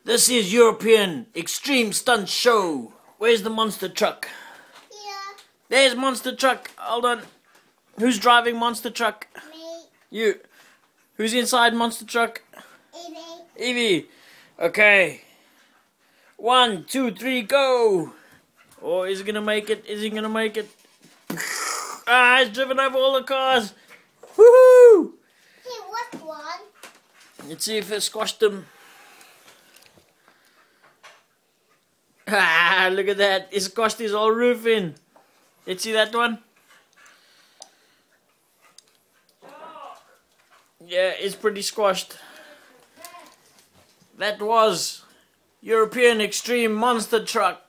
This is European Extreme Stunt Show. Where's the monster truck? Here. There's monster truck. Hold on. Who's driving monster truck? Me. You. Who's inside monster truck? Evie. Evie. Okay. 1, 2, 3, go. Oh, is he gonna make it? Is he gonna make it? Ah, he's driven over all the cars. Woohoo! Hey, what one? Let's see if it squashed him. Ah, look at that. It squashed his whole roof in. Let's see that one. Yeah, it's pretty squashed. That was European Extreme Monster Truck.